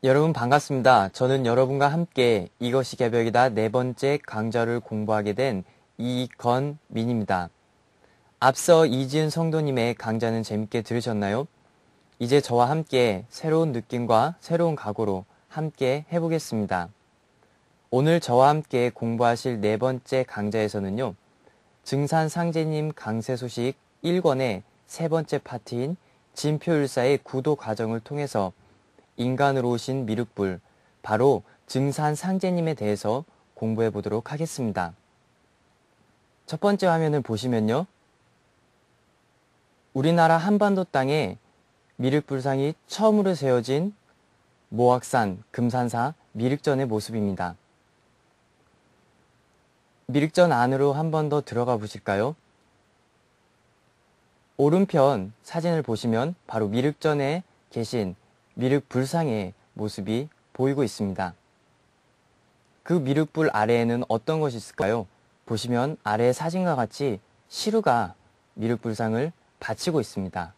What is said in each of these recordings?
여러분 반갑습니다. 저는 여러분과 함께 이것이 개벽이다 네 번째 강좌를 공부하게 된 이건민입니다. 앞서 이지은 성도님의 강좌는 재밌게 들으셨나요? 이제 저와 함께 새로운 느낌과 새로운 각오로 함께 해보겠습니다. 오늘 저와 함께 공부하실 네 번째 강좌에서는요, 증산상제님 강세 소식 1권의 세 번째 파트인 진표율사의 구도 과정을 통해서 인간으로 오신 미륵불, 바로 증산상제님에 대해서 공부해 보도록 하겠습니다. 첫 번째 화면을 보시면요, 우리나라 한반도 땅에 미륵불상이 처음으로 세워진 모악산, 금산사 미륵전의 모습입니다. 미륵전 안으로 한 번 더 들어가 보실까요? 오른편 사진을 보시면 바로 미륵전에 계신 미륵불상의 모습이 보이고 있습니다. 그 미륵불 아래에는 어떤 것이 있을까요? 보시면 아래 사진과 같이 시루가 미륵불상을 받치고 있습니다.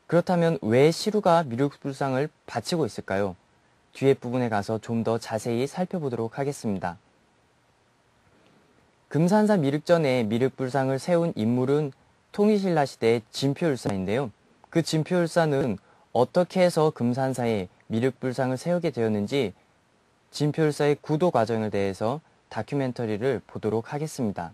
그렇다면 왜 시루가 미륵불상을 받치고 있을까요? 뒤에 부분에 가서 좀 더 자세히 살펴보도록 하겠습니다. 금산사 미륵전에 미륵불상을 세운 인물은 통일신라 시대의 진표율사인데요. 그 진표율사는 어떻게 해서 금산사에 미륵불상을 세우게 되었는지 진표율사의 구도 과정에 대해서 다큐멘터리를 보도록 하겠습니다.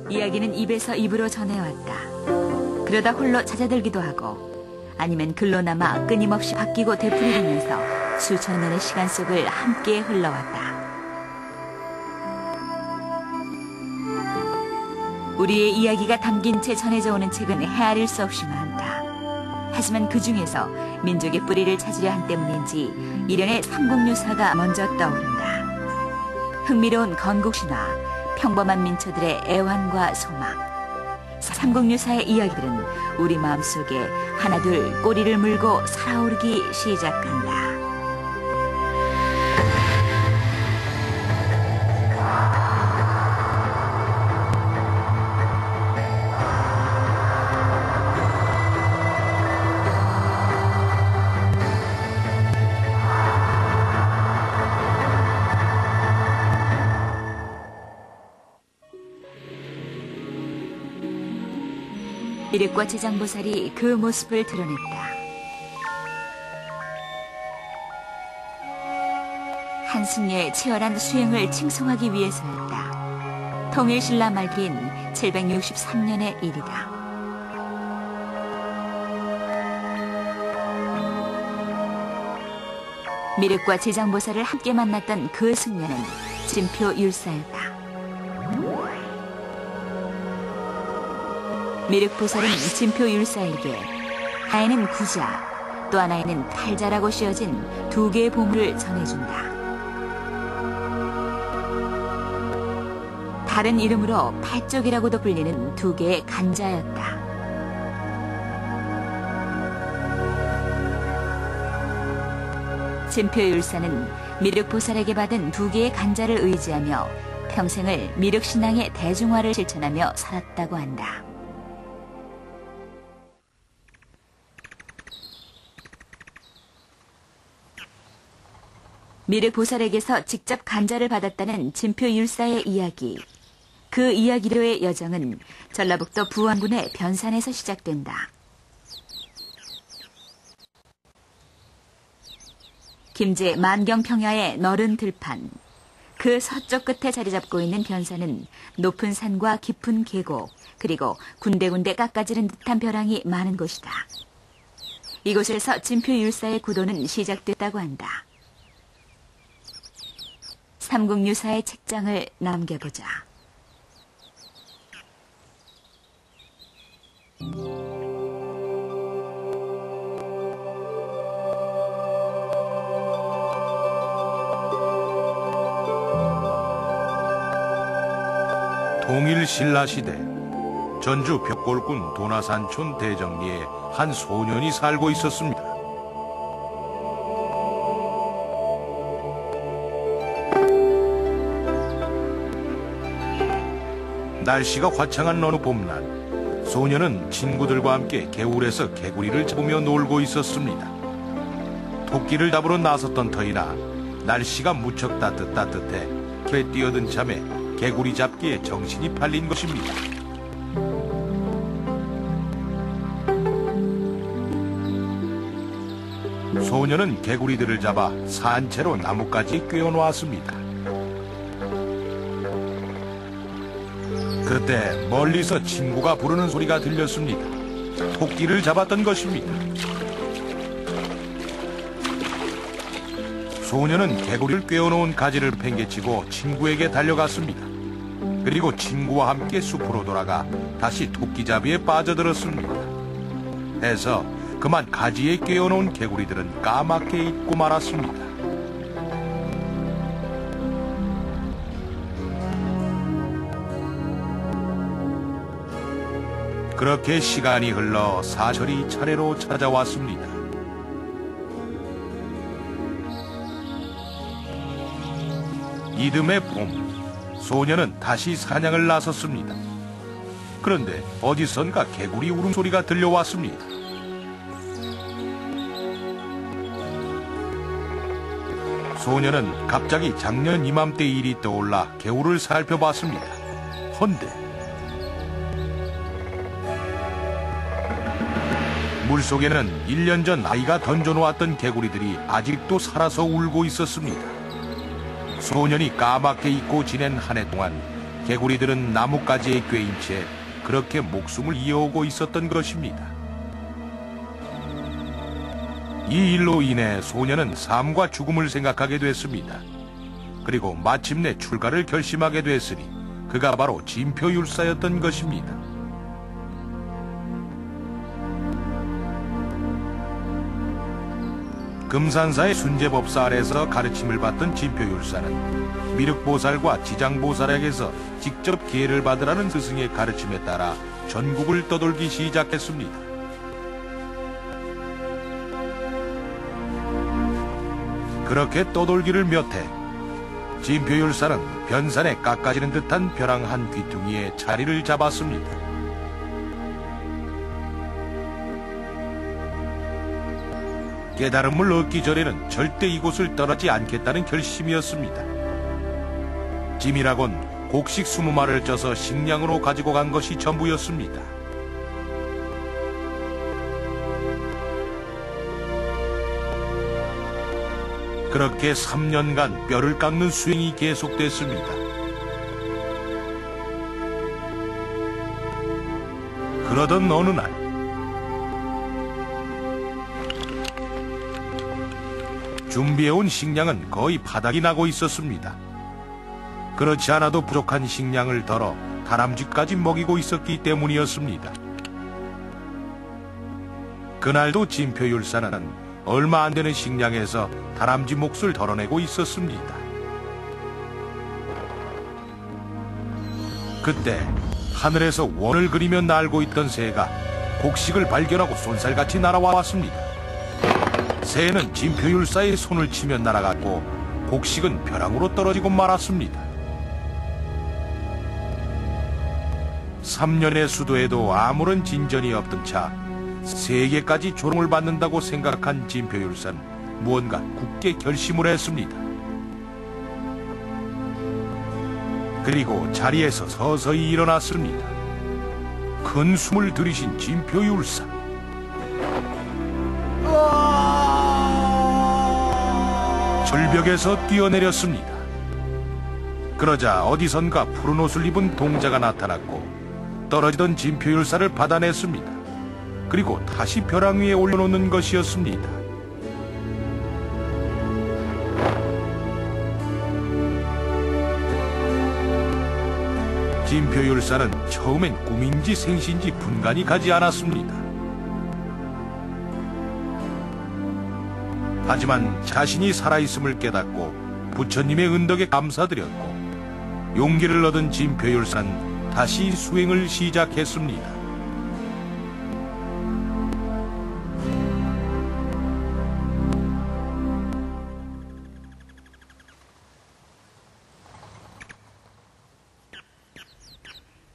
이야기는 입에서 입으로 전해왔다. 그러다 홀로 잦아들기도 하고 아니면 글로 남아 끊임없이 바뀌고 되풀이되면서 수천 년의 시간 속을 함께 흘러왔다. 우리의 이야기가 담긴 채 전해져 오는 책은 헤아릴 수 없이 많다. 하지만 그 중에서 민족의 뿌리를 찾으려 한 때문인지 일련의 삼국유사가 먼저 떠오른다. 흥미로운 건국신화, 평범한 민초들의 애환과 소망. 삼국유사의 이야기들은 우리 마음속에 하나둘 꼬리를 물고 살아오르기 시작한다. 미륵과 지장보살이 그 모습을 드러냈다. 한승려의 치열한 수행을 칭송하기 위해서였다. 통일신라 말기인 763년의 일이다. 미륵과 지장보살을 함께 만났던 그 승려는 진표율사였다. 미륵보살은 진표율사에게 하나에는 구자, 또 하나에는 팔자라고 씌어진 두 개의 보물을 전해준다. 다른 이름으로 팔쪽이라고도 불리는 두 개의 간자였다. 진표율사는 미륵보살에게 받은 두 개의 간자를 의지하며 평생을 미륵신앙의 대중화를 실천하며 살았다고 한다. 미륵보살에게서 직접 간자를 받았다는 진표율사의 이야기. 그 이야기로의 여정은 전라북도 부안군의 변산에서 시작된다. 김제 만경평야의 너른 들판. 그 서쪽 끝에 자리 잡고 있는 변산은 높은 산과 깊은 계곡, 그리고 군데군데 깎아지른 듯한 벼랑이 많은 곳이다. 이곳에서 진표율사의 구도는 시작됐다고 한다. 삼국유사의 책장을 남겨보자. 동일 신라시대 전주 벽골군 도나산촌 대정리에 한 소년이 살고 있었습니다. 날씨가 화창한 어느 봄날, 소년은 친구들과 함께 개울에서 개구리를 잡으며 놀고 있었습니다. 토끼를 잡으러 나섰던 터이나 날씨가 무척 따뜻해 개 뛰어든 참에 개구리 잡기에 정신이 팔린 것입니다. 소년은 개구리들을 잡아 산채로 나뭇가지에 꿰어놓았습니다. 그때 멀리서 친구가 부르는 소리가 들렸습니다. 토끼를 잡았던 것입니다. 소년은 개구리를 꿰어놓은 가지를 팽개치고 친구에게 달려갔습니다. 그리고 친구와 함께 숲으로 돌아가 다시 토끼잡이에 빠져들었습니다. 해서 그만 가지에 꿰어놓은 개구리들은 까맣게 잊고 말았습니다. 그렇게 시간이 흘러 사철이 차례로 찾아왔습니다. 이듬해 봄, 소년은 다시 사냥을 나섰습니다. 그런데 어디선가 개구리 울음소리가 들려왔습니다. 소년은 갑자기 작년 이맘때 일이 떠올라 개울을 살펴봤습니다. 헌데 물속에는 1년 전 아이가 던져놓았던 개구리들이 아직도 살아서 울고 있었습니다. 소년이 까맣게 잊고 지낸 한 해 동안 개구리들은 나뭇가지에 꿰인 채 그렇게 목숨을 이어오고 있었던 것입니다. 이 일로 인해 소년은 삶과 죽음을 생각하게 됐습니다. 그리고 마침내 출가를 결심하게 됐으니 그가 바로 진표율사였던 것입니다. 금산사의 순제법사 아래서 가르침을 받던 진표율사는 미륵보살과 지장보살에게서 직접 기회를 받으라는 스승의 가르침에 따라 전국을 떠돌기 시작했습니다. 그렇게 떠돌기를 몇 해, 진표율사는 변산에 깎아지는 듯한 벼랑 한 귀퉁이에 자리를 잡았습니다. 깨달음을 얻기 전에는 절대 이곳을 떠나지 않겠다는 결심이었습니다. 짐이라곤 곡식 20마리를 쪄서 식량으로 가지고 간 것이 전부였습니다. 그렇게 3년간 뼈를 깎는 수행이 계속됐습니다. 그러던 어느 날, 준비해온 식량은 거의 바닥이 나고 있었습니다. 그렇지 않아도 부족한 식량을 덜어 다람쥐까지 먹이고 있었기 때문이었습니다. 그날도 진표율사는 얼마 안 되는 식량에서 다람쥐 몫을 덜어내고 있었습니다. 그때 하늘에서 원을 그리며 날고 있던 새가 곡식을 발견하고 쏜살같이 날아왔습니다. 새는 진표율사의 손을 치며 날아갔고 곡식은 벼랑으로 떨어지고 말았습니다. 3년의 수도에도 아무런 진전이 없던 차, 세계까지 조롱을 받는다고 생각한 진표율사는 무언가 굳게 결심을 했습니다. 그리고 자리에서 서서히 일어났습니다. 큰 숨을 들이신 진표율사. 절벽에서 뛰어내렸습니다. 그러자 어디선가 푸른 옷을 입은 동자가 나타났고 떨어지던 진표율사를 받아냈습니다. 그리고 다시 벼랑 위에 올려놓는 것이었습니다. 진표율사는 처음엔 꿈인지 생시인지 분간이 가지 않았습니다. 하지만 자신이 살아있음을 깨닫고 부처님의 은덕에 감사드렸고 용기를 얻은 진표율사는 다시 수행을 시작했습니다.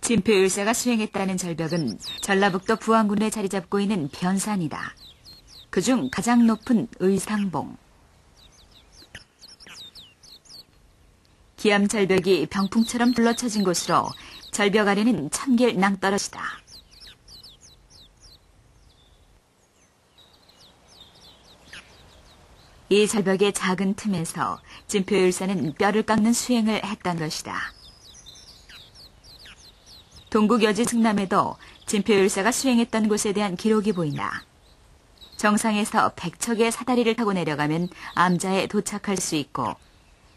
진표율사가 수행했다는 절벽은 전라북도 부안군에 자리 잡고 있는 변산이다. 그중 가장 높은 의상봉. 기암절벽이 병풍처럼 둘러쳐진 곳으로 절벽 아래는 천길 낭떠러지다. 이 절벽의 작은 틈에서 진표율사는 뼈를 깎는 수행을 했던 것이다. 동국여지 승남에도 진표율사가 수행했던 곳에 대한 기록이 보인다. 정상에서 100척의 사다리를 타고 내려가면 암자에 도착할 수 있고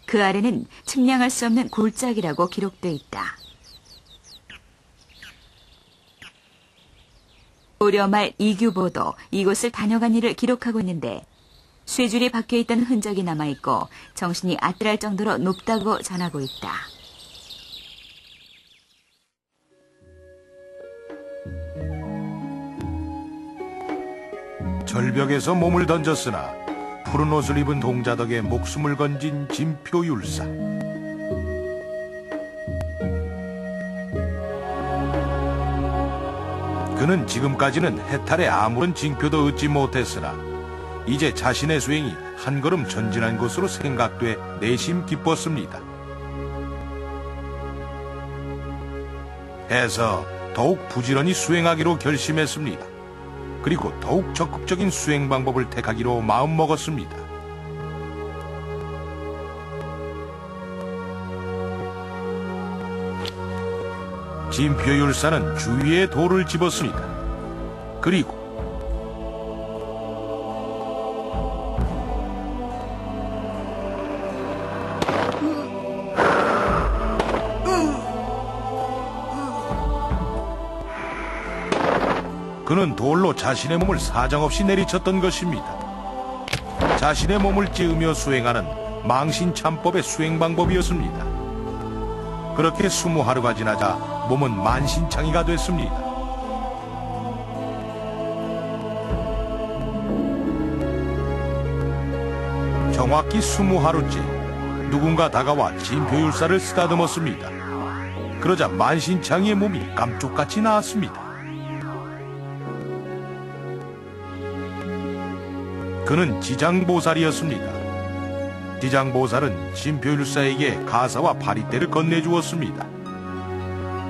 그 아래는 측량할 수 없는 골짜기라고 기록돼 있다. 고려말 이규보도 이곳을 다녀간 일을 기록하고 있는데 쇠줄이 박혀있던 흔적이 남아있고 정신이 아찔할 정도로 높다고 전하고 있다. 절벽에서 몸을 던졌으나 푸른 옷을 입은 동자덕에 목숨을 건진 진표율사. 그는 지금까지는 해탈에 아무런 징표도 얻지 못했으나 이제 자신의 수행이 한 걸음 전진한 것으로 생각돼 내심 기뻤습니다. 해서 더욱 부지런히 수행하기로 결심했습니다. 그리고 더욱 적극적인 수행 방법을 택하기로 마음먹었습니다. 진표율사는 주위에 돌을 집었습니다. 그리고 그는 돌로 자신의 몸을 사정없이 내리쳤던 것입니다. 자신의 몸을 찌으며 수행하는 망신참법의 수행 방법이었습니다. 그렇게 20하루가 지나자 몸은 만신창이가 됐습니다. 정확히 20하루째 누군가 다가와 진표율사를 쓰다듬었습니다. 그러자 만신창이의 몸이 감쪽같이 나았습니다. 그는 지장보살이었습니다. 지장보살은 진표율사에게 가사와 파리떼를 건네주었습니다.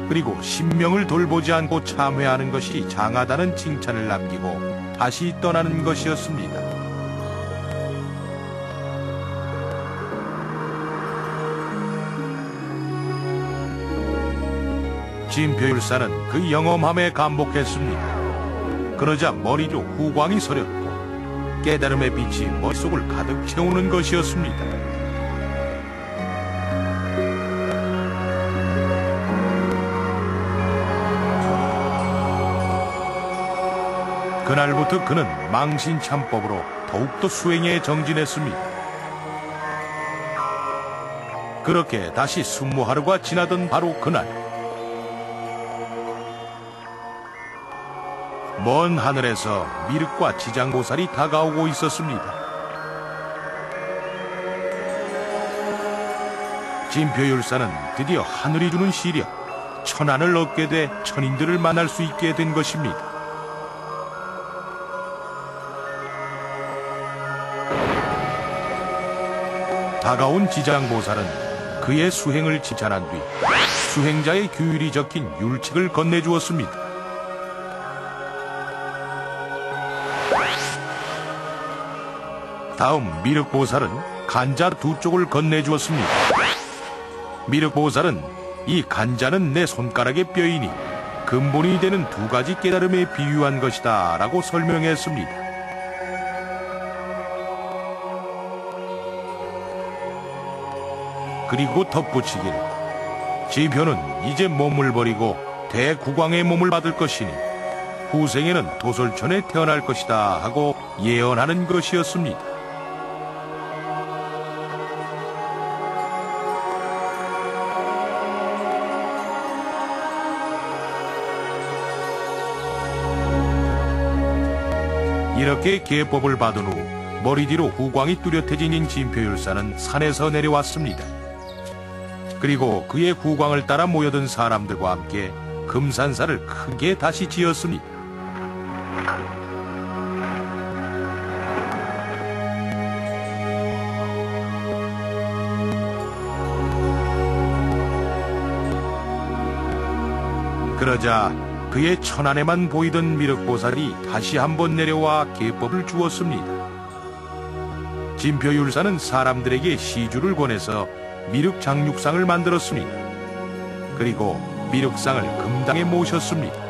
그리고 신명을 돌보지 않고 참회하는 것이 장하다는 칭찬을 남기고 다시 떠나는 것이었습니다. 진표율사는 그 영험함에 감복했습니다. 그러자 머리로 후광이 서렸고 깨달음의 빛이 머릿속을 가득 채우는 것이었습니다. 그날부터 그는 망신참법으로 더욱더 수행에 정진했습니다. 그렇게 다시 20하루가 지나던 바로 그날, 먼 하늘에서 미륵과 지장보살이 다가오고 있었습니다. 진표율사는 드디어 하늘이 주는 시력, 천안을 얻게 돼 천인들을 만날 수 있게 된 것입니다. 다가온 지장보살은 그의 수행을 칭찬한 뒤 수행자의 규율이 적힌 율책을 건네주었습니다. 다음 미륵보살은 간자 2쪽을 건네주었습니다. 미륵보살은 이 간자는 내 손가락의 뼈이니 근본이 되는 2가지 깨달음에 비유한 것이다 라고 설명했습니다. 그리고 덧붙이기를 진표는 이제 몸을 버리고 대국왕의 몸을 받을 것이니 후생에는 도솔천에 태어날 것이다 하고 예언하는 것이었습니다. 이렇게 계법을 받은 후 머리 뒤로 후광이 뚜렷해진 진표율사는 산에서 내려왔습니다. 그리고 그의 후광을 따라 모여든 사람들과 함께 금산사를 크게 다시 지었습니다. 그러자 그의 천안에만 보이던 미륵보살이 다시 한번 내려와 계법을 주었습니다. 진표율사는 사람들에게 시주를 권해서 미륵장육상을 만들었습니다. 그리고 미륵상을 금당에 모셨습니다.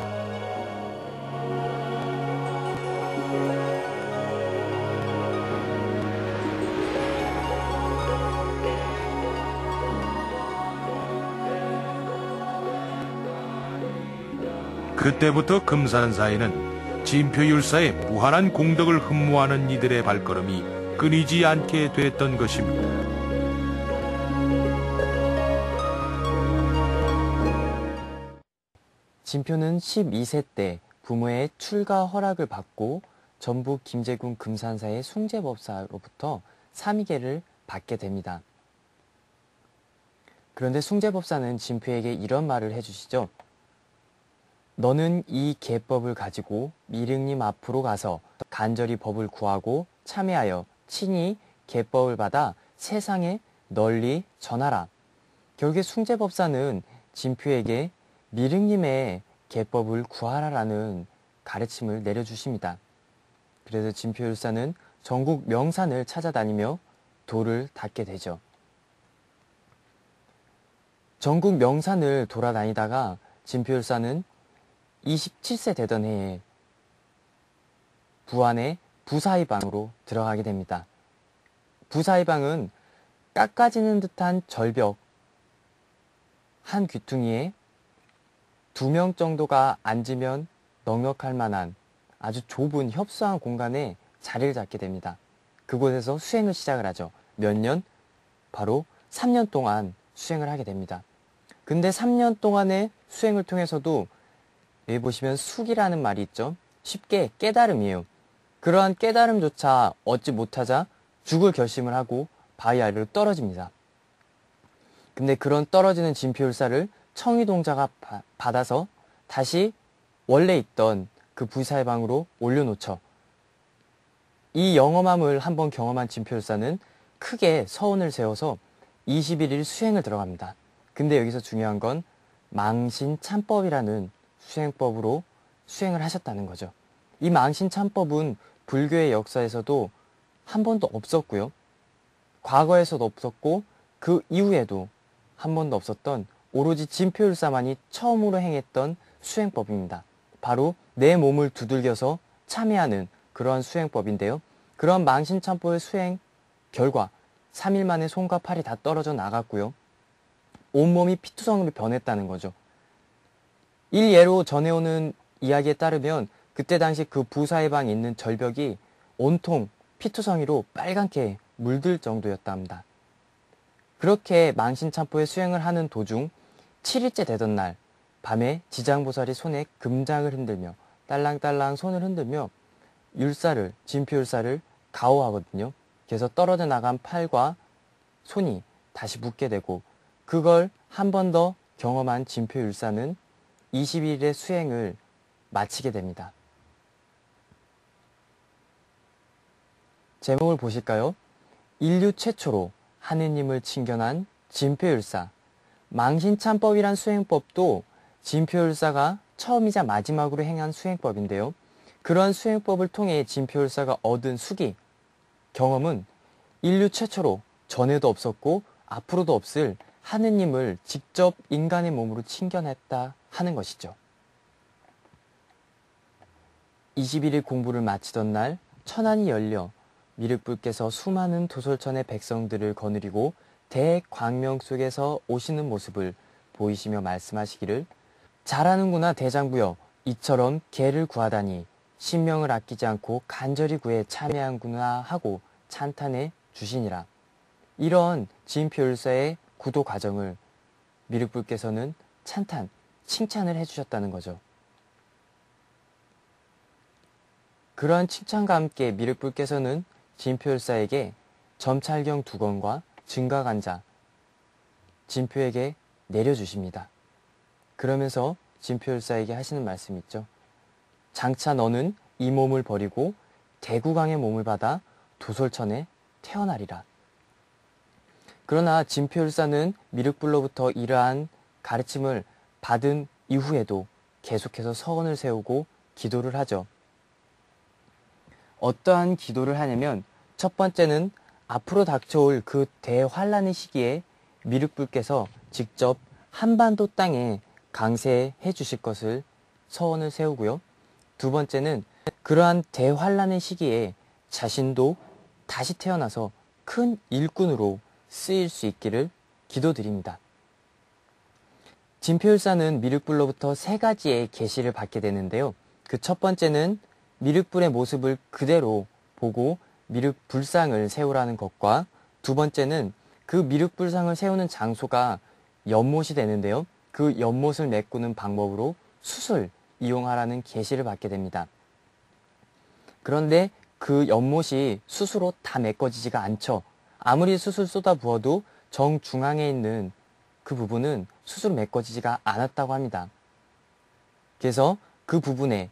그때부터 금산사에는 진표율사의 무한한 공덕을 흠모하는 이들의 발걸음이 끊이지 않게 됐던 것입니다. 진표는 12세 때 부모의 출가 허락을 받고 전북 김제군 금산사의 숭제법사로부터 삼위계를 받게 됩니다. 그런데 숭제법사는 진표에게 이런 말을 해주시죠. 너는 이 계법을 가지고 미륵님 앞으로 가서 간절히 법을 구하고 참회하여 친히 계법을 받아 세상에 널리 전하라. 결국에 숭제법사는 진표에게 미륵님의 계법을 구하라라는 가르침을 내려주십니다. 그래서 진표율사는 전국 명산을 찾아다니며 도를 닦게 되죠. 전국 명산을 돌아다니다가 진표율사는 27세 되던 해에 부안의 부사의방으로 들어가게 됩니다. 부사의방은 깎아지는 듯한 절벽 한 귀퉁이에 2명 정도가 앉으면 넉넉할 만한 아주 좁은 협소한 공간에 자리를 잡게 됩니다. 그곳에서 수행을 시작을 하죠. 몇 년? 바로 3년 동안 수행을 하게 됩니다. 근데 3년 동안의 수행을 통해서도 여기 보시면 숙이라는 말이 있죠. 쉽게 깨달음이에요. 그러한 깨달음조차 얻지 못하자 죽을 결심을 하고 바위 아래로 떨어집니다. 근데 그런 떨어지는 진표율사를 청의동자가 받아서 다시 원래 있던 그 부사의 방으로 올려놓죠. 이 영험함을 한번 경험한 진표율사는 크게 서원을 세워서 21일 수행을 들어갑니다. 근데 여기서 중요한 건 망신참법이라는 수행법으로 수행을 하셨다는 거죠. 이 망신참법은 불교의 역사에서도 한 번도 없었고요. 과거에서도 없었고 그 이후에도 한 번도 없었던 오로지 진표율사만이 처음으로 행했던 수행법입니다. 바로 내 몸을 두들겨서 참회하는 그러한 수행법인데요. 그런 망신참법의 수행 결과 3일 만에 손과 팔이 다 떨어져 나갔고요. 온몸이 피투성으로 변했다는 거죠. 일예로 전해오는 이야기에 따르면 그때 당시 그 부사의 방에 있는 절벽이 온통 피투성이로 빨갛게 물들 정도였다 합니다. 그렇게 망신참포의 수행을 하는 도중 7일째 되던 날 밤에 지장보살이 손에 금장을 흔들며 딸랑딸랑 손을 흔들며 진표율사를 가호하거든요. 그래서 떨어져 나간 팔과 손이 다시 붙게 되고 그걸 한 번 더 경험한 진표율사는 20일의 수행을 마치게 됩니다. 제목을 보실까요? 인류 최초로 하느님을 칭견한 진표율사. 망신참법이란 수행법도 진표율사가 처음이자 마지막으로 행한 수행법인데요. 그런 수행법을 통해 진표율사가 얻은 수기, 경험은 인류 최초로 전에도 없었고 앞으로도 없을 하느님을 직접 인간의 몸으로 칭견했다 하는 것이죠. 21일 공부를 마치던 날 천안이 열려 미륵불께서 수많은 도솔천의 백성들을 거느리고 대광명 속에서 오시는 모습을 보이시며 말씀하시기를 잘하는구나 대장부여. 이처럼 개를 구하다니 신명을 아끼지 않고 간절히 구해 참여한구나 하고 찬탄해 주시니라. 이런 진표율사의 구도 과정을 미륵불께서는 칭찬을 해주셨다는 거죠. 그러한 칭찬과 함께 미륵불께서는 진표율사에게 점찰경 2권과 증가간자 진표에게 내려주십니다. 그러면서 진표율사에게 하시는 말씀이 있죠. 장차 너는 이 몸을 버리고 대구강의 몸을 받아 도솔천에 태어나리라. 그러나 진표율사는 미륵불로부터 이러한 가르침을 받은 이후에도 계속해서 서원을 세우고 기도를 하죠. 어떠한 기도를 하냐면 첫 번째는 앞으로 닥쳐올 그 대환란의 시기에 미륵불께서 직접 한반도 땅에 강세해 주실 것을 서원을 세우고요. 두 번째는 그러한 대환란의 시기에 자신도 다시 태어나서 큰 일꾼으로 쓰일 수 있기를 기도드립니다. 진표율사는 미륵불로부터 3가지의 계시를 받게 되는데요. 그 첫 번째는 미륵불의 모습을 그대로 보고 미륵불상을 세우라는 것과 두 번째는 그 미륵불상을 세우는 장소가 연못이 되는데요. 그 연못을 메꾸는 방법으로 숯을 이용하라는 계시를 받게 됩니다. 그런데 그 연못이 숯으로 다 메꿔지지가 않죠. 아무리 숯을 쏟아 부어도 정중앙에 있는 그 부분은 숯으로 메꿔지지가 않았다고 합니다. 그래서 그 부분에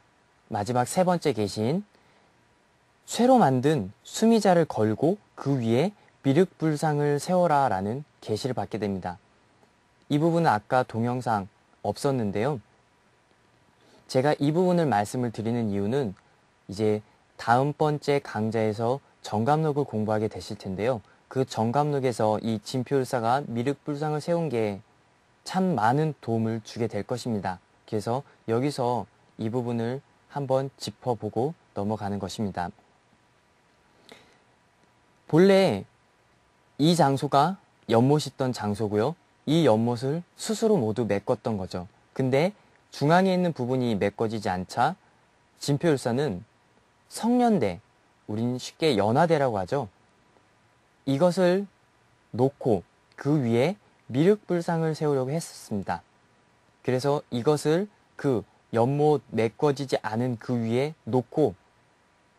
마지막 3번째 계시인 쇠로 만든 수미자를 걸고 그 위에 미륵불상을 세워라 라는 계시를 받게 됩니다. 이 부분은 아까 동영상 없었는데요. 제가 이 부분을 말씀을 드리는 이유는 이제 다음 번째 강좌에서 정감록을 공부하게 되실 텐데요. 그 정감록에서 이 진표율사가 미륵불상을 세운 게 참 많은 도움을 주게 될 것입니다. 그래서 여기서 이 부분을 한번 짚어보고 넘어가는 것입니다. 본래 이 장소가 연못이 있던 장소고요. 이 연못을 숯으로 모두 메꿨던 거죠. 근데 중앙에 있는 부분이 메꿔지지 않자 진표율사는 성년대, 우린 쉽게 연화대라고 하죠. 이것을 놓고 그 위에 미륵불상을 세우려고 했었습니다. 그래서 이것을 그 연못 메꿔지지 않은 그 위에 놓고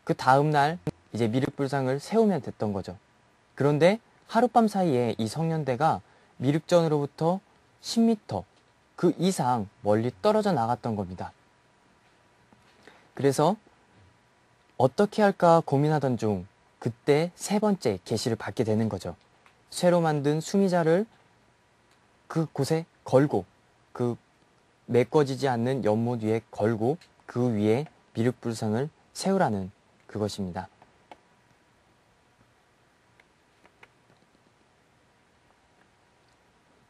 그 다음날 이제 미륵불상을 세우면 됐던 거죠. 그런데 하룻밤 사이에 이 성년대가 미륵전으로부터 10m 그 이상 멀리 떨어져 나갔던 겁니다. 그래서 어떻게 할까 고민하던 중 그때 3번째 계시를 받게 되는 거죠. 쇠로 만든 수미자를 그곳에 걸고 그 메꿔지지 않는 연못 위에 걸고 그 위에 미륵불상을 세우라는 그것입니다.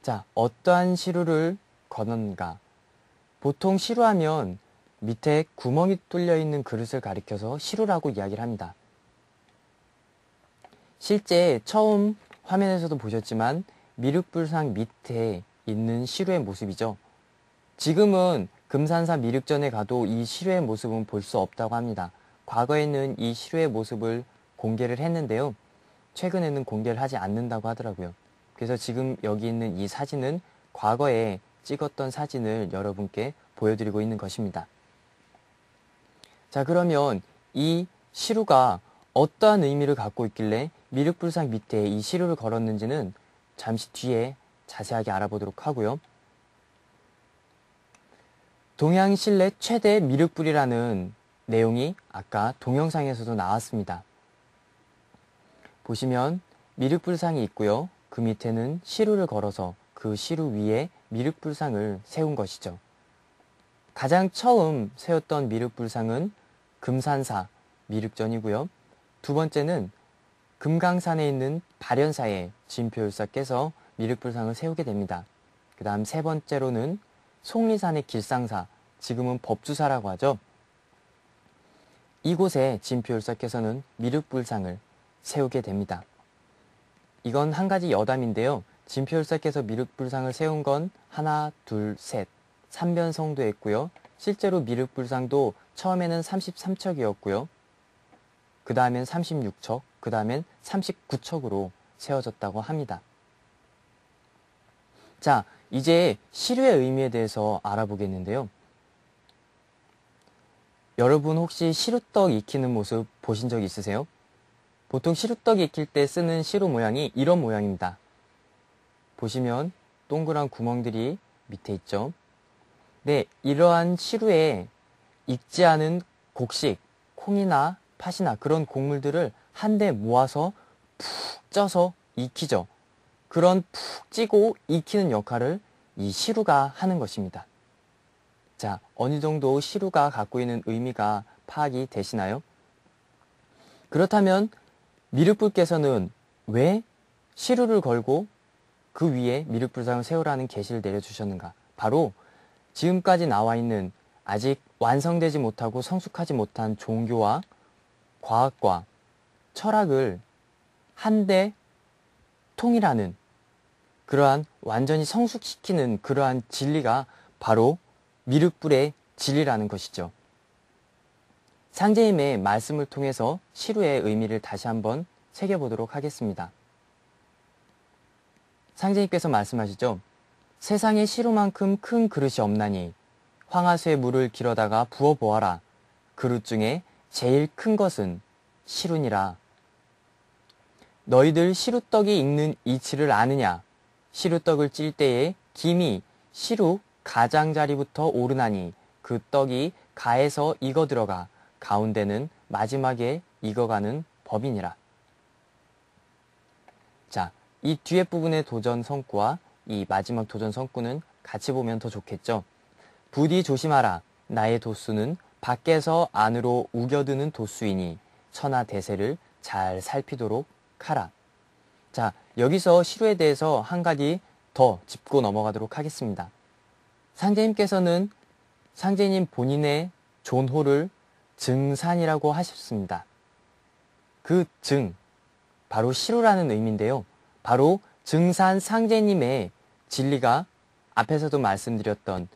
자, 어떠한 시루를 거는가? 보통 시루하면 밑에 구멍이 뚫려 있는 그릇을 가리켜서 시루라고 이야기를 합니다. 실제 처음 화면에서도 보셨지만 미륵불상 밑에 있는 시루의 모습이죠. 지금은 금산사 미륵전에 가도 이 시루의 모습은 볼 수 없다고 합니다. 과거에는 이 시루의 모습을 공개를 했는데요. 최근에는 공개를 하지 않는다고 하더라고요. 그래서 지금 여기 있는 이 사진은 과거에 찍었던 사진을 여러분께 보여드리고 있는 것입니다. 자, 그러면 이 시루가 어떠한 의미를 갖고 있길래 미륵불상 밑에 이 시루를 걸었는지는 잠시 뒤에 자세하게 알아보도록 하고요. 동양 신례 최대 미륵불이라는 내용이 아까 동영상에서도 나왔습니다. 보시면 미륵불상이 있고요. 그 밑에는 시루를 걸어서 그 시루 위에 미륵불상을 세운 것이죠. 가장 처음 세웠던 미륵불상은 금산사 미륵전이고요. 두 번째는 금강산에 있는 발현사의 진표율사께서 미륵불상을 세우게 됩니다. 그 다음 3번째로는 속리산의 길상사, 지금은 법주사라고 하죠. 이곳에 진표율사께서는 미륵불상을 세우게 됩니다. 이건 한 가지 여담인데요. 진표율사께서 미륵불상을 세운 건 하나, 둘, 셋, 3변성도 했고요. 실제로 미륵불상도 처음에는 33척이었고요. 그 다음엔 36척, 그 다음엔 39척으로 세워졌다고 합니다. 자, 이제 시루의 의미에 대해서 알아보겠는데요. 여러분 혹시 시루떡 익히는 모습 보신 적 있으세요? 보통 시루떡 익힐 때 쓰는 시루 모양이 이런 모양입니다. 보시면 동그란 구멍들이 밑에 있죠. 네, 이러한 시루에 익지 않은 곡식, 콩이나 팥이나 그런 곡물들을 한데 모아서 푹 쪄서 익히죠. 그런 푹 찌고 익히는 역할을 이 시루가 하는 것입니다. 자, 어느 정도 시루가 갖고 있는 의미가 파악이 되시나요? 그렇다면 미륵불께서는 왜 시루를 걸고 그 위에 미륵불상을 세우라는 계시를 내려주셨는가? 바로 지금까지 나와 있는 아직 완성되지 못하고 성숙하지 못한 종교와 과학과 철학을 한데 통일하는 그러한 완전히 성숙시키는 그러한 진리가 바로 미륵불의 진리라는 것이죠. 상제님의 말씀을 통해서 시루의 의미를 다시 한번 새겨보도록 하겠습니다. 상제님께서 말씀하시죠. 세상에 시루만큼 큰 그릇이 없나니 황하수에 물을 길어다가 부어보아라. 그릇 중에 제일 큰 것은 시루니라. 너희들 시루떡이 익는 이치를 아느냐? 시루떡을 찔 때에 김이 시루 가장자리부터 오르나니 그 떡이 가에서 익어 들어가 가운데는 마지막에 익어가는 법이니라. 자, 이 뒤에 부분의 도전 성구와 이 마지막 도전 성구는 같이 보면 더 좋겠죠. 부디 조심하라. 나의 도수는 밖에서 안으로 우겨드는 도수이니 천하 대세를 잘 살피도록 하라. 자, 여기서 시루에 대해서 한 가지 더 짚고 넘어가도록 하겠습니다. 상제님께서는 상제님 본인의 존호를 증산이라고 하셨습니다. 그 증, 바로 시루라는 의미인데요. 바로 증산 상제님의 진리가 앞에서도 말씀드렸던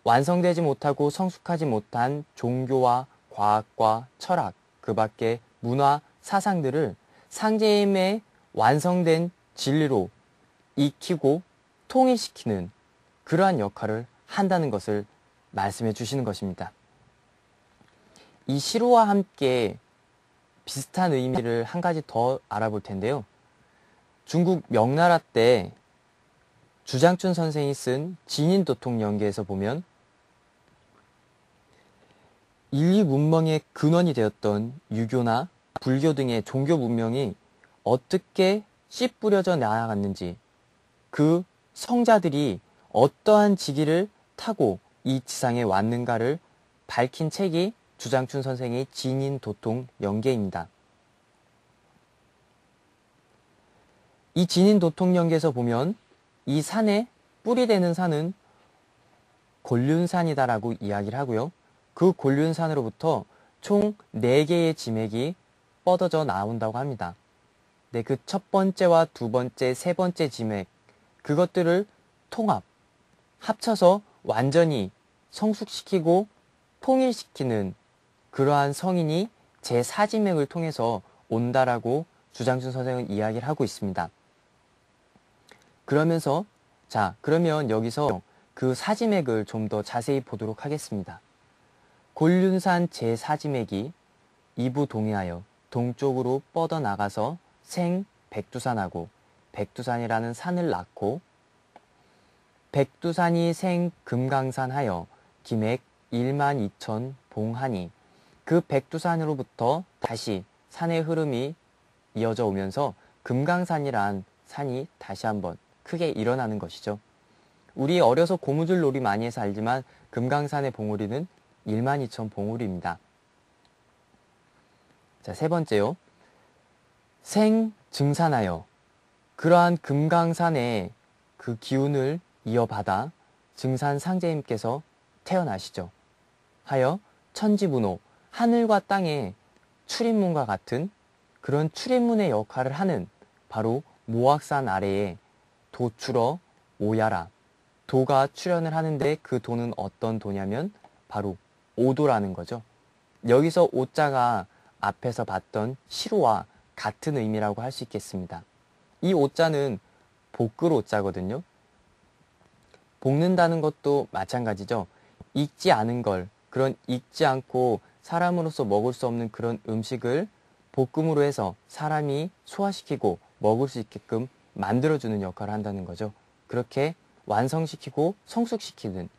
완성되지 못하고 성숙하지 못한 종교와 과학과 철학, 그 밖에 문화, 사상들을 상제님의 완성된 진리로 익히고 통일시키는 그러한 역할을 한다는 것을 말씀해 주시는 것입니다. 이 시루와 함께 비슷한 의미를 한 가지 더 알아볼 텐데요. 중국 명나라 때 주장춘 선생이 쓴 진인도통연계에서 보면 인류 문명의 근원이 되었던 유교나 불교 등의 종교 문명이 어떻게 씨 뿌려져 나아갔는지, 그 성자들이 어떠한 지기를 타고 이 지상에 왔는가를 밝힌 책이 주장춘 선생의 진인도통연계입니다. 이 진인도통연계에서 보면 이 산에 뿌리 되는 산은 곤륜산이다라고 이야기를 하고요. 그 곤륜산으로부터 총 4개의 지맥이 뻗어져 나온다고 합니다. 네, 그 첫 번째와 두 번째, 세 번째 지맥, 그것들을 통합, 합쳐서 완전히 성숙시키고 통일시키는 그러한 성인이 제4지맥을 통해서 온다라고 주장춘 선생은 이야기를 하고 있습니다. 그러면서 그러면 여기서 그 사지맥을 좀 더 자세히 보도록 하겠습니다. 곤륜산 제4지맥이 이부 동해하여 동쪽으로 뻗어나가서 생백두산하고 백두산이라는 산을 낳고 백두산이 생금강산하여 기맥 12,000 봉하니 그 백두산으로부터 다시 산의 흐름이 이어져 오면서 금강산이란 산이 다시 한번 크게 일어나는 것이죠. 우리 어려서 고무줄 놀이 많이 해서 알지만 금강산의 봉우리는 12,000 봉우리입니다. 자, 세 번째요. 생증산하여 그러한 금강산의 그 기운을 이어받아 증산 상제님께서 태어나시죠. 하여 천지분호, 하늘과 땅의 출입문과 같은 그런 출입문의 역할을 하는 바로 모악산 아래에 도출어 오야라. 도가 출현을 하는데 그 도는 어떤 도냐면 바로 오도라는 거죠. 여기서 오자가 앞에서 봤던 시로와 같은 의미라고 할 수 있겠습니다. 이 오자는 볶을 오자거든요. 볶는다는 것도 마찬가지죠. 익지 않은 걸, 그런 익지 않고 사람으로서 먹을 수 없는 그런 음식을 볶음으로 해서 사람이 소화시키고 먹을 수 있게끔 만들어주는 역할을 한다는 거죠. 그렇게 완성시키고 성숙시키는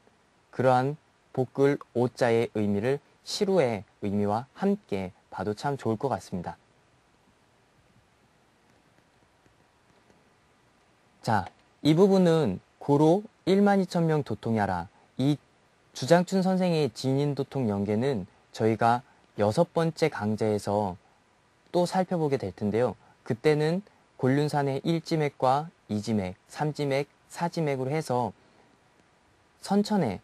그러한 볶을 오자의 의미를 시루의 의미와 함께 봐도 참 좋을 것 같습니다. 자, 이 부분은 고로 12,000명 도통야라. 이 주장춘 선생의 진인도통 연계는 저희가 6번째 강좌에서 또 살펴보게 될 텐데요. 그때는 곤륜산의 1지맥과 2지맥, 3지맥, 4지맥으로 해서 선천의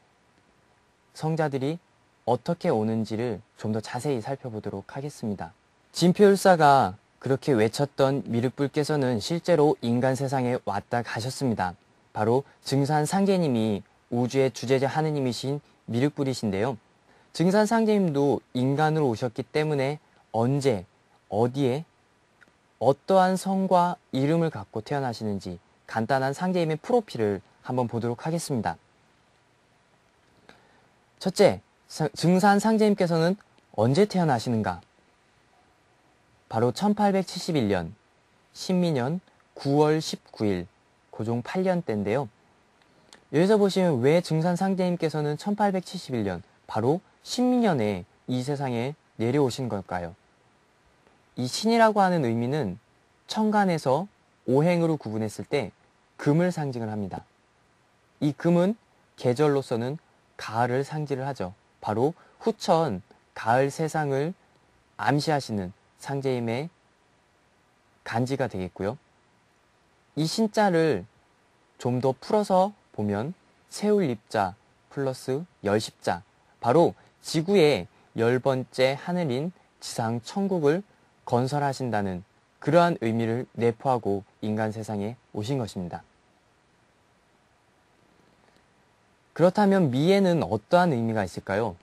성자들이 어떻게 오는지를 좀 더 자세히 살펴보도록 하겠습니다. 진표율사가 그렇게 외쳤던 미륵불께서는 실제로 인간 세상에 왔다 가셨습니다. 바로 증산상제님이 우주의 주제자 하느님이신 미륵불이신데요. 증산상제님도 인간으로 오셨기 때문에 언제, 어디에, 어떠한 성과 이름을 갖고 태어나시는지 간단한 상제님의 프로필을 한번 보도록 하겠습니다. 첫째, 증산상제님께서는 언제 태어나시는가? 바로 1871년 신민년 9월 19일 고종 8년 때인데요. 여기서 보시면 왜 증산상제님께서는 1871년 바로 신민년에 이 세상에 내려오신 걸까요? 이 신이라고 하는 의미는 천간에서 오행으로 구분했을 때 금을 상징을 합니다. 이 금은 계절로서는 가을을 상징을 하죠. 바로 후천 가을 세상을 암시하시는 상제임의 간지가 되겠고요. 이 신자를 좀 더 풀어서 보면 세울립자 플러스 열십자, 바로 지구의 10번째 하늘인 지상 천국을 건설하신다는 그러한 의미를 내포하고 인간 세상에 오신 것입니다. 그렇다면 미에는 어떠한 의미가 있을까요?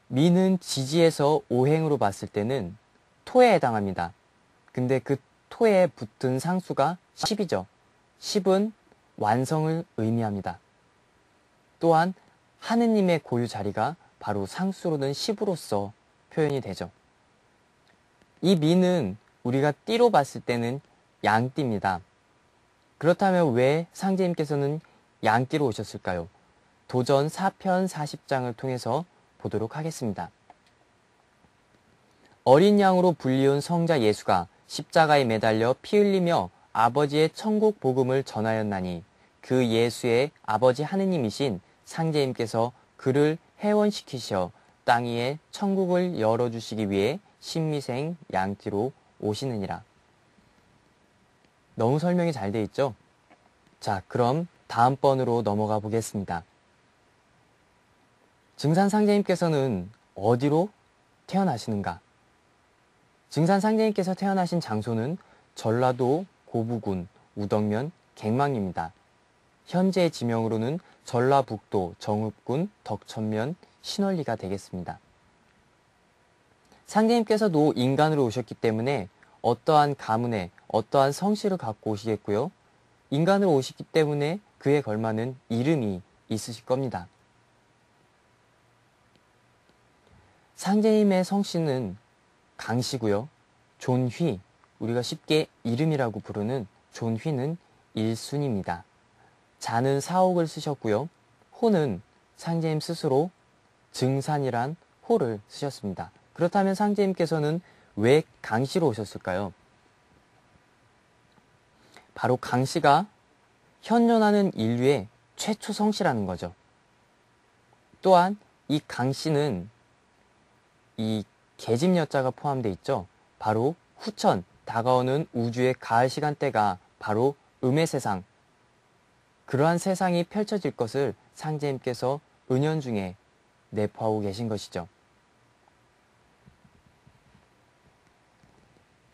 미는 지지에서 오행으로 봤을 때는 토에 해당합니다. 근데 그 토에 붙은 상수가 10이죠. 10은 완성을 의미합니다. 또한 하느님의 고유 자리가 바로 상수로는 10으로서 표현이 되죠. 이 미는 우리가 띠로 봤을 때는 양띠입니다. 그렇다면 왜 상제님께서는 양띠로 오셨을까요? 도전 4편 40장을 통해서 보도록 하겠습니다. 어린 양으로 불리운 성자 예수가 십자가에 매달려 피 흘리며 아버지의 천국 복음을 전하였나니 그 예수의 아버지 하느님이신 상제님께서 그를 해원시키셔 땅 위에 천국을 열어주시기 위해 신미생 양띠로 오시느니라. 너무 설명이 잘 돼 있죠? 자, 그럼 다음 번으로 넘어가 보겠습니다. 증산상제님께서는 어디로 태어나시는가? 증산상제님께서 태어나신 장소는 전라도 고부군 우덕면 갱망입니다. 현재 지명으로는 전라북도 정읍군 덕천면 신월리가 되겠습니다. 상제님께서도 인간으로 오셨기 때문에 어떠한 가문에 어떠한 성씨를 갖고 오시겠고요. 인간으로 오시기 때문에 그에 걸맞는 이름이 있으실 겁니다. 상제님의 성씨는 강씨고요. 존휘, 우리가 쉽게 이름이라고 부르는 존휘는 일순입니다. 자는 사옥을 쓰셨고요. 호는 상제님 스스로 증산이란 호를 쓰셨습니다. 그렇다면 상제님께서는 왜 강씨로 오셨을까요? 바로 강씨가 현존하는 인류의 최초 성씨라는 거죠. 또한 이 강씨는 이 계집여자가 포함되어 있죠. 바로 후천, 다가오는 우주의 가을 시간대가 바로 음의 세상, 그러한 세상이 펼쳐질 것을 상제님께서 은연중에 내포하고 계신 것이죠.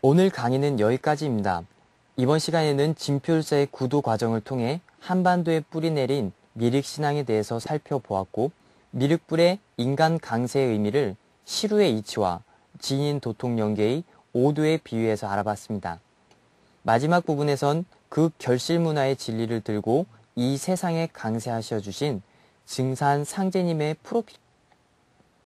오늘 강의는 여기까지입니다. 이번 시간에는 진표율사의 구도 과정을 통해 한반도에 뿌리 내린 미륵신앙에 대해서 살펴보았고, 미륵불의 인간 강세의 의미를 시루의 이치와 지인 도통 연계의 오도에 비유해서 알아봤습니다. 마지막 부분에선 그 결실 문화의 진리를 들고 이 세상에 강세하셔 주신 증산 상제님의 프로필